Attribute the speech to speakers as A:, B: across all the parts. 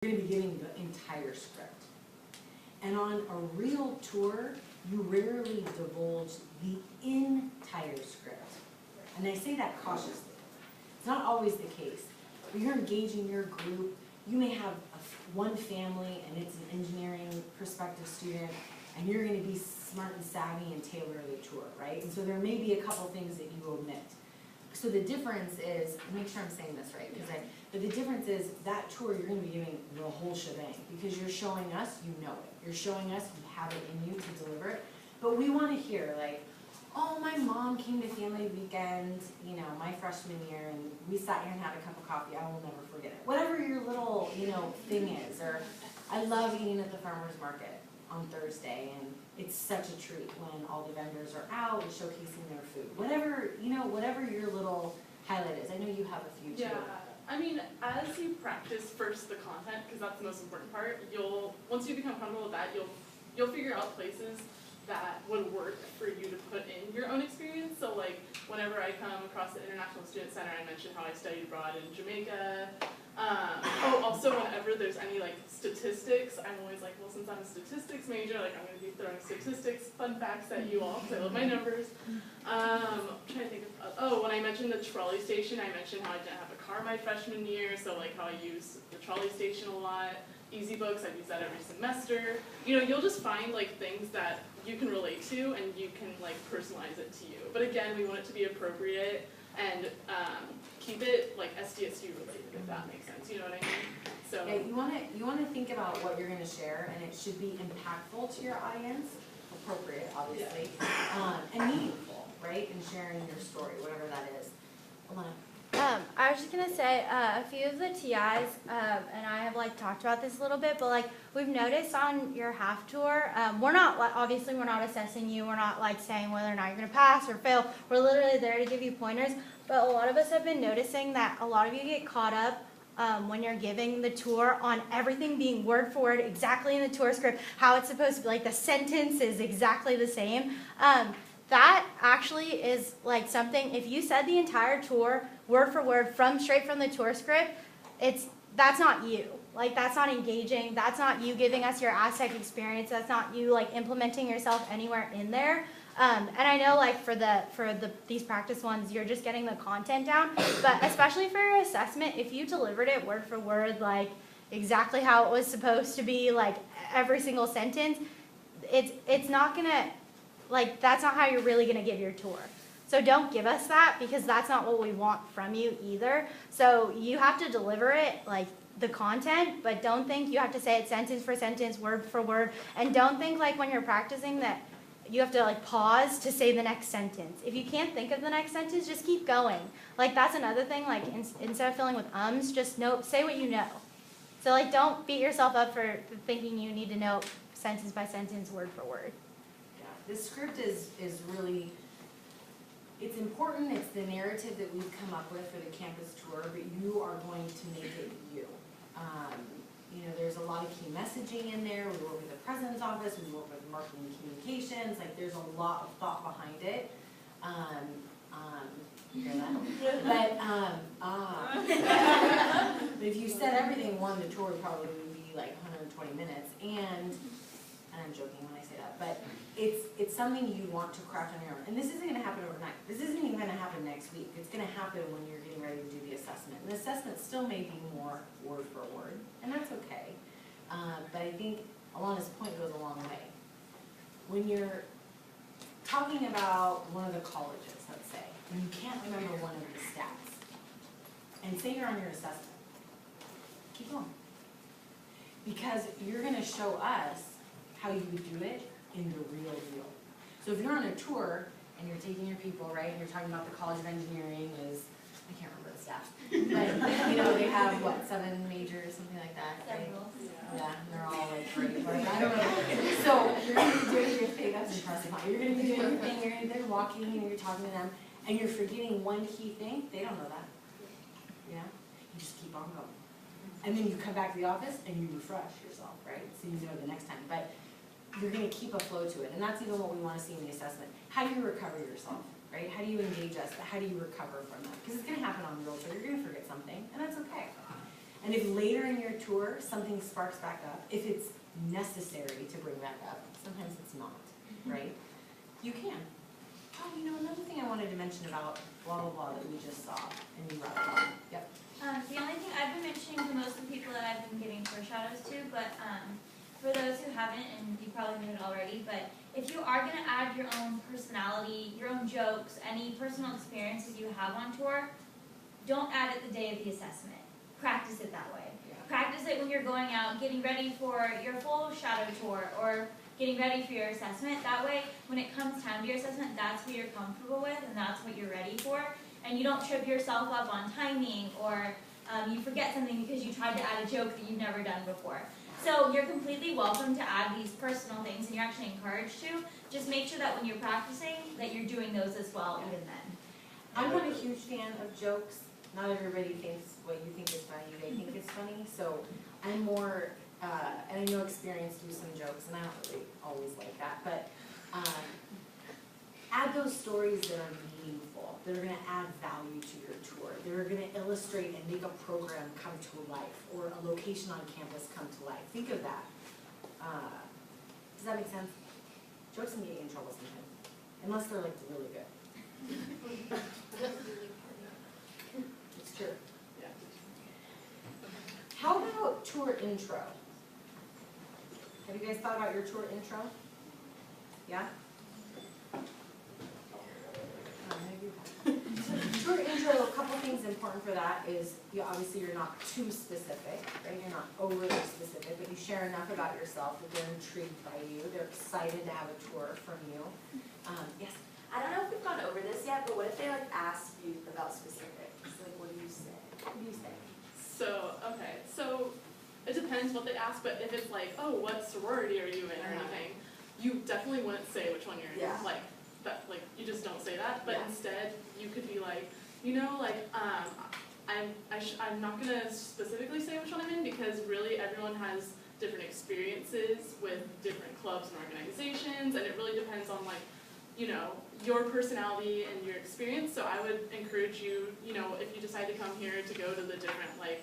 A: You're going to be giving the entire script. And on a real tour, you rarely divulge the entire script. And I say that cautiously. It's not always the case. When you're engaging your group, you may have one family and it's an engineering prospective student, and you're going to be smart and savvy and tailor the tour, right? And so there may be a couple things that you omit. So the difference is, make sure I'm saying this right, but the difference is that tour you're going to be giving the whole shebang because you're showing us you know it. You're showing us you have it in you to deliver it. But we want to hear like, oh, my mom came to family weekend, you know, my freshman year, and we sat here and had a cup of coffee. I will never forget it. Whatever your little, you know, thing is, or I love eating at the farmer's market on Thursday, and it's such a treat when all the vendors are out and showcasing their food. Whatever, you know, whatever your little highlight is. I know you have a few too.
B: Yeah, I mean, as you practice first the content, because that's the most important part, once you become comfortable with that, you'll figure out places that would work for you to put in your own experience. So like, whenever I come across the International Student Center, I mention how I studied abroad in Jamaica. Also whenever there's any like statistics, I'm always like, well, since I'm a statistics major, like I'm gonna be throwing statistics, fun facts at you all, because I love my numbers. I'm trying to think of, when I mentioned the trolley station, I mentioned how I didn't have a car my freshman year, so like how I use the trolley station a lot. Easy Books, I use that every semester. You know, you'll just find like things that you can relate to and you can like personalize it to you. But again, we want it to be appropriate and keep it like SDSU related, if that makes sense. You know what I mean? So
A: yeah, you want to think about what you're going to share, and it should be impactful to your audience, appropriate, obviously, and meaningful, right? In sharing your story, whatever that is. Alana.
C: I was just gonna say a few of the TIs, and I have like talked about this a little bit, but like we've noticed on your half tour, we're not obviously we're not assessing you, we're not like saying whether or not you're gonna pass or fail. We're literally there to give you pointers. But a lot of us have been noticing that a lot of you get caught up when you're giving the tour on everything being word for word exactly in the tour script, how it's supposed to be, like the sentence is exactly the same. That actually is like something, if you said the entire tour word for word straight from the tour script, that's not you. Like that's not engaging, that's not you giving us your Aztec experience, that's not you like implementing yourself anywhere in there. And I know like for these practice ones, you're just getting the content down, but especially for your assessment, if you delivered it word for word, like exactly how it was supposed to be, like every single sentence, it's not gonna, like, that's not how you're really going to give your tour. So don't give us that because that's not what we want from you either. So you have to deliver it, like, the content, but don't think you have to say it sentence for sentence, word for word. And don't think, like, when you're practicing that you have to, like, pause to say the next sentence. If you can't think of the next sentence, just keep going. Like, that's another thing. Like, instead of filling with ums, just say what you know. So, like, don't beat yourself up for thinking you need to know sentence by sentence, word for word.
A: This script is really, it's important, it's the narrative that we've come up with for the campus tour, but you are going to make it you. You know, there's a lot of key messaging in there. We work with the president's office, we work with marketing and communications, like there's a lot of thought behind it. You hear that? But if you said everything in one, the tour probably would be like 120 minutes, and I'm joking when I say that, but it's something you want to craft on your own. And this isn't going to happen overnight. This isn't even going to happen next week. It's going to happen when you're getting ready to do the assessment. And the assessment still may be more word for word, and that's okay. But I think Alana's point goes a long way. When you're talking about one of the colleges, let's say, and you can't remember one of the stats, and say you're on your assessment, keep going. Because you're going to show us how you would do it in the real deal. So if you're on a tour and you're taking your people, right, and you're talking about the College of Engineering is, I can't remember the stats, but you know, they have what, 7 majors, something like that, right? Yeah, and they're all like great, but I don't know. So you're going to be doing your thing, that's impressive. You're going to be doing your thing, they're walking and you're talking to them, and you're forgetting one key thing, they don't know that. Yeah? You just keep on going. And then you come back to the office and you refresh yourself, right? So you know the next time. But you're going to keep a flow to it. And that's even what we want to see in the assessment. How do you recover yourself, right? How do you engage us? But how do you recover from that? Because it's going to happen on real tour. You're going to forget something, and that's okay. And if later in your tour, something sparks back up, if it's necessary to bring back up, sometimes it's not, right? You can. Oh, you know, another thing I wanted to mention about blah, blah, blah that we just saw, and you brought it up. Yep.
D: The only thing I've been mentioning to most of the people that I've been giving tour shadows to, but for those who haven't, and you probably knew it already, but if you are gonna add your own personality, your own jokes, any personal experiences you have on tour, don't add it the day of the assessment. Practice it that way.
A: Yeah.
D: Practice it when you're going out, getting ready for your full shadow tour, or getting ready for your assessment. That way, when it comes time to your assessment, that's what you're comfortable with, and that's what you're ready for. And you don't trip yourself up on timing, or you forget something because you tried to add a joke that you've never done before. So you're completely welcome to add these personal things, and you're actually encouraged to. Just make sure that when you're practicing, that you're doing those as well, even then.
A: I'm not a huge fan of jokes. Not everybody thinks what you think is funny, they think is funny. So I'm more, and I know experience do some jokes, and I don't really always like that, but add those stories that are meaningful, that are gonna add value to your tour, that are gonna illustrate and make a program come to life, or a location on campus come to life. Think of that. Does that make sense? Jokes can get you in trouble sometimes, unless they're like really good. It's true.
B: Yeah.
A: How about tour intro? Have you guys thought about your tour intro? Yeah? Tour intro, a couple things important for that is, obviously you're not too specific, right? You're not overly specific, but you share enough about yourself that they're intrigued by you, they're excited to have a tour from you. Yes?
E: I don't know if we've gone over this yet, but what if they like ask you about specifics? Like, what do you say?
A: What do you say?
B: So, okay, so it depends what they ask, but if it's like, oh, what sorority are you in or anything, you definitely wouldn't say which one you're in.
E: Yeah.
B: Like, that, like, you just don't say that, but
E: Yeah.
B: instead, you could be like, you know, like, I'm not gonna specifically say which one I'm in, because really everyone has different experiences with different clubs and organizations, and it really depends on, like, you know, your personality and your experience. So I would encourage you, you know, if you decide to come here, to go to the different like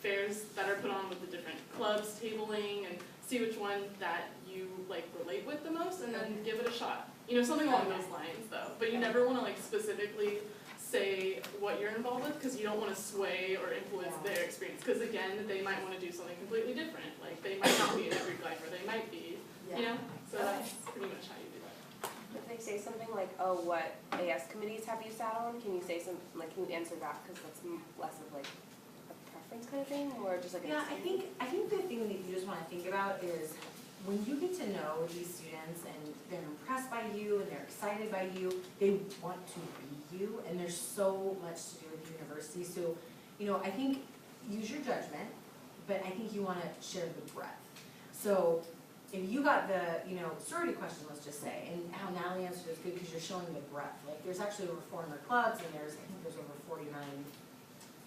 B: fairs that are put on with the different clubs, tabling, and see which one that you like relate with the most, and then give it a shot. You know, something along those lines though. But you never want to like specifically say what you're involved with, because you don't want to sway or influence their experience. Because again, they might want to do something completely different. Like they might not be in a Greek life, or they might be.
E: Yeah.
B: You know, so that's pretty much how you do that.
F: If they say something like, oh, what AS committees have you sat on, can you say some, like, can you answer that, because that's less of like a preference kind of thing, or just like an
A: Yeah, I think the thing that you just want to think about is when you get to know these students and they're impressed by you and they're excited by you, they want to be you, and there's so much to do with the university. So, you know, I think use your judgment, but I think you want to share the breadth. So if you got the, you know, sorority question, let's just say, and how Natalie answered is good because you're showing the breadth. Like there's actually over 400 clubs, and I think there's over 49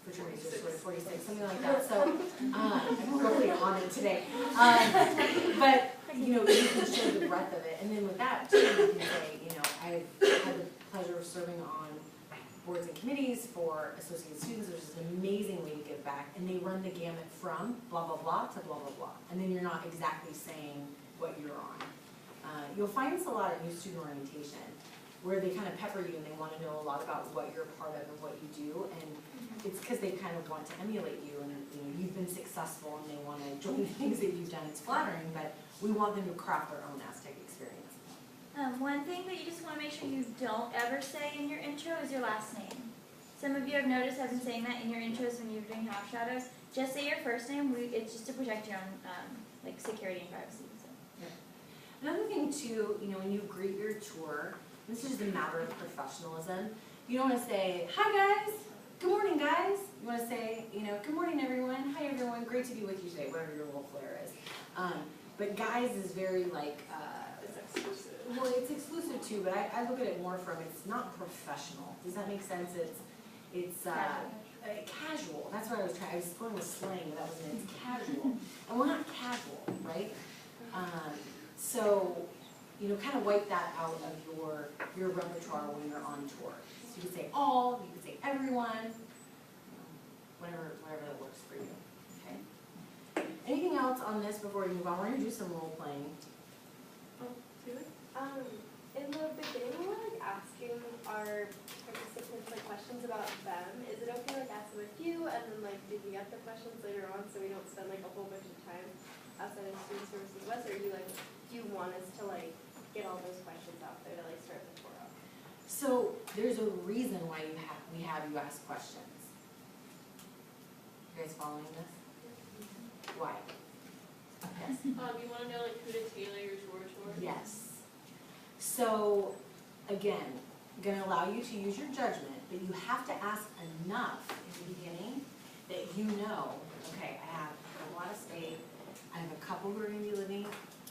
A: fraternities, or sort of 46, something like that. So I'm really on it today. But you know, you can show the breadth of it, and then with that too, you can say, you know, I've had the pleasure of serving on boards and committees for associate students, which is an amazing way to give back, and they run the gamut from blah, blah, blah to blah, blah, blah. And then you're not exactly saying what you're on. You'll find this a lot at new student orientation, where they kind of pepper you and they want to know a lot about what you're a part of and what you do, and it's because they kind of want to emulate you, and you know, you've been successful and they want to join the things that you've done. It's flattering, but we want them to craft their own Aztec experience.
D: One thing that you just want to make sure you don't ever say in your intro is your last name. Some of you have noticed I've been saying that in your intros when you're doing half shadows. Just say your first name. It's just to protect your own like security and privacy. So.
A: Yeah. Another thing too, you know, when you greet your tour, this is just a matter of professionalism. You don't want to say, "Hi guys, good morning guys." You want to say, you know, "Good morning everyone, hi everyone, great to be with you today," whatever your little flair is. But guys is very like.
B: It's exclusive.
A: Well, it's exclusive too, but I look at it more from it's not professional. Does that make sense? It's casual. That's what I was trying. I was going with slang, but that wasn't it. It's casual, and we're not casual, right? So, you know, kind of wipe that out of your repertoire when you're on tour. So you could say all, you could say everyone, whatever that works for you. Anything else on this before we move on? We're gonna do some role playing.
G: In the beginning, when we're like asking our participants like questions about them, is it okay to like ask them a few and then like digging up the questions later on so we don't spend like a whole bunch of time outside of student services west, or do you want us to like get all those questions out there to like start the tour up?
A: So there's a reason why we have you ask questions. You guys following this? Why? Yes.
B: You wanna know like who to tailor your tour towards?
A: Yes. So, again, gonna allow you to use your judgment, but you have to ask enough in the beginning that you know, okay, I have a couple out of state, I have a couple who are gonna be living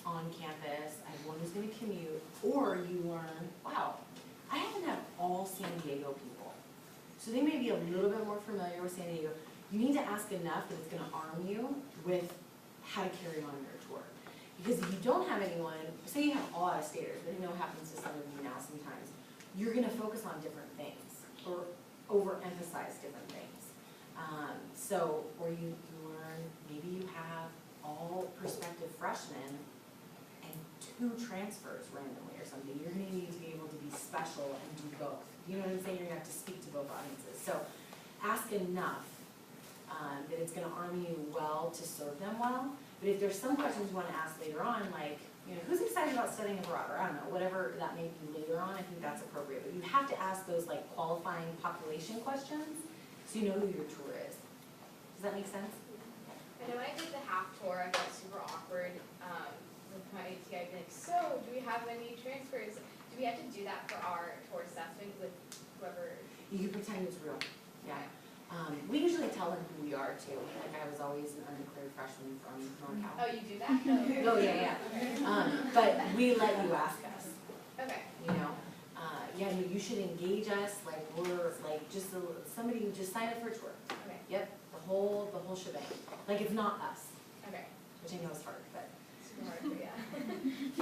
A: on campus, I have one who's gonna commute, or you learn, wow, I happen to have all San Diego people. So they may be a little bit more familiar with San Diego. You need to ask enough that it's gonna arm you with how to carry on your tour. Because if you don't have anyone, say you have all out-of-staters, but you know what happens to some of you now sometimes, you're gonna focus on different things, or overemphasize different things. Or you learn, maybe you have all prospective freshmen and 2 transfers randomly or something. You're gonna need to be able to be special and do both. You know what I'm saying? You're gonna have to speak to both audiences. So ask enough that it's gonna arm you well to serve them well. But if there's some questions you wanna ask later on, like, you know, who's excited about studying abroad, or I don't know, whatever that may be later on, I think that's appropriate. But you have to ask those like qualifying population questions, so you know who your tour is. Does that make sense?
H: I know when I did the half tour, I felt super awkward with my AT. I'd be like, so, do we have any transfers? Do we have to do that for our tour assessment with whoever?
A: You can pretend it's real, yeah. We usually tell them who we are too. Like I was always an undeclared freshman from NorCal.
H: Oh, you do that? Oh,
A: Oh, yeah,
H: okay.
A: But we let you ask us,
H: Okay.
A: you know? Yeah, you should engage us, like we're, like somebody who just signed up for a tour.
H: Okay.
A: Yep, the whole shebang. Like it's not us,
H: Okay.
A: which I know is hard, but.
H: Super hard, but yeah.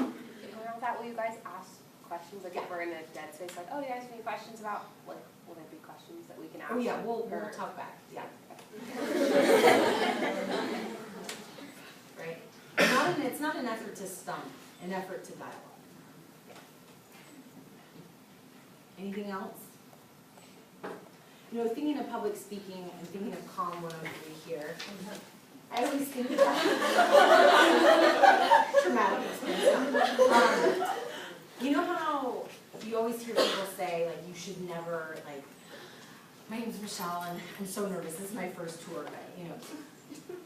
F: With that, will you guys ask questions, like if we're in a dead space, like, oh, do you guys have any questions about, like, will there be questions that we can ask?
A: Oh, yeah, we'll
F: Or-
A: talk back, yeah. Right? It's not an effort to stump, an effort to dialogue. Anything else? You know, thinking of public speaking and thinking of COM 103 here, I always think about traumatic experience. You know how you always hear people say, like, you should never, like, my name's Michelle and I'm so nervous, this is my first tour, but, you know,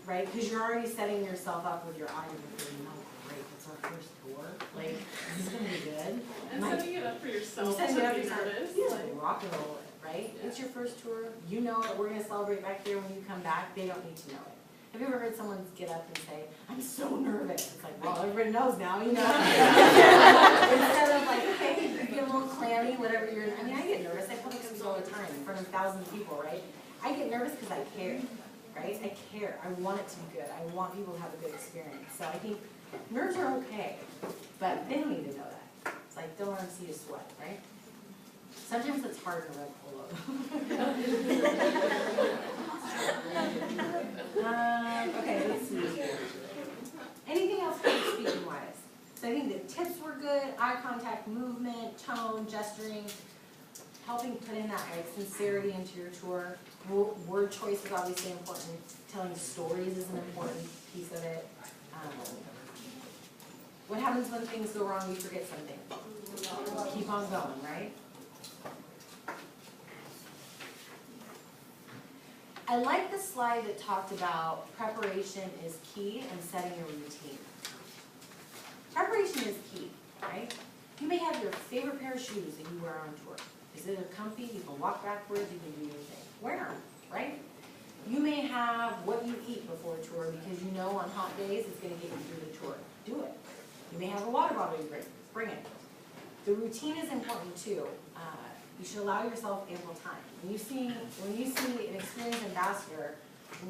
A: right? Because you're already setting yourself up with your audience and thinking, oh, great, it's our first tour, like, is this gonna be good?
B: And
A: Like,
B: setting it up for
A: you
B: yourself to
A: setting it up
B: be
A: yourself,
B: nervous.
A: you just
B: Like,
A: rock and roll it, right?
B: Yeah.
A: It's your first tour, you know it, we're gonna celebrate back here when you come back, they don't need to know it. Have you ever heard someone get up and say, I'm so nervous? It's like, well, everybody knows now, you know? Instead of like, okay, you get a little clammy, whatever you're, I mean, I get nervous, I public speak all the time in front of thousands of people, right? I get nervous because I care, right? I care, I want it to be good, I want people to have a good experience. So I think nerves are okay, but they don't need to know that. It's like, don't let them see you sweat, right? Sometimes it's hard to red polo. Okay, let's see here. Anything else public speaking wise? So I think the tips were good, eye contact, movement, tone, gesturing, helping put in that like sincerity into your tour. Word choice is obviously important. Telling stories is an important piece of it. What happens when things go wrong, we forget something? Keep on going, right? I like the slide that talked about preparation is key and setting a routine. Preparation is key, right? You may have your favorite pair of shoes that you wear on tour. Is it comfy? You can walk backwards, you can do your thing. Wear them, right? You may have what you eat before a tour because you know on hot days it's going to get you through the tour. Do it. You may have a water bottle you bring it. The routine is important too. You should allow yourself ample time. When you see an experienced ambassador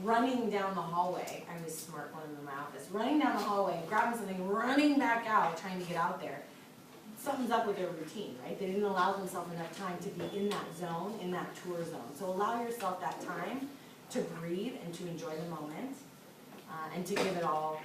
A: running down the hallway, I was smart one in my office, running down the hallway, grabbing something, running back out, trying to get out there. Something's up with their routine, right? They didn't allow themselves enough time to be in that zone, in that tour zone. So allow yourself that time to breathe and to enjoy the moment. and to give it all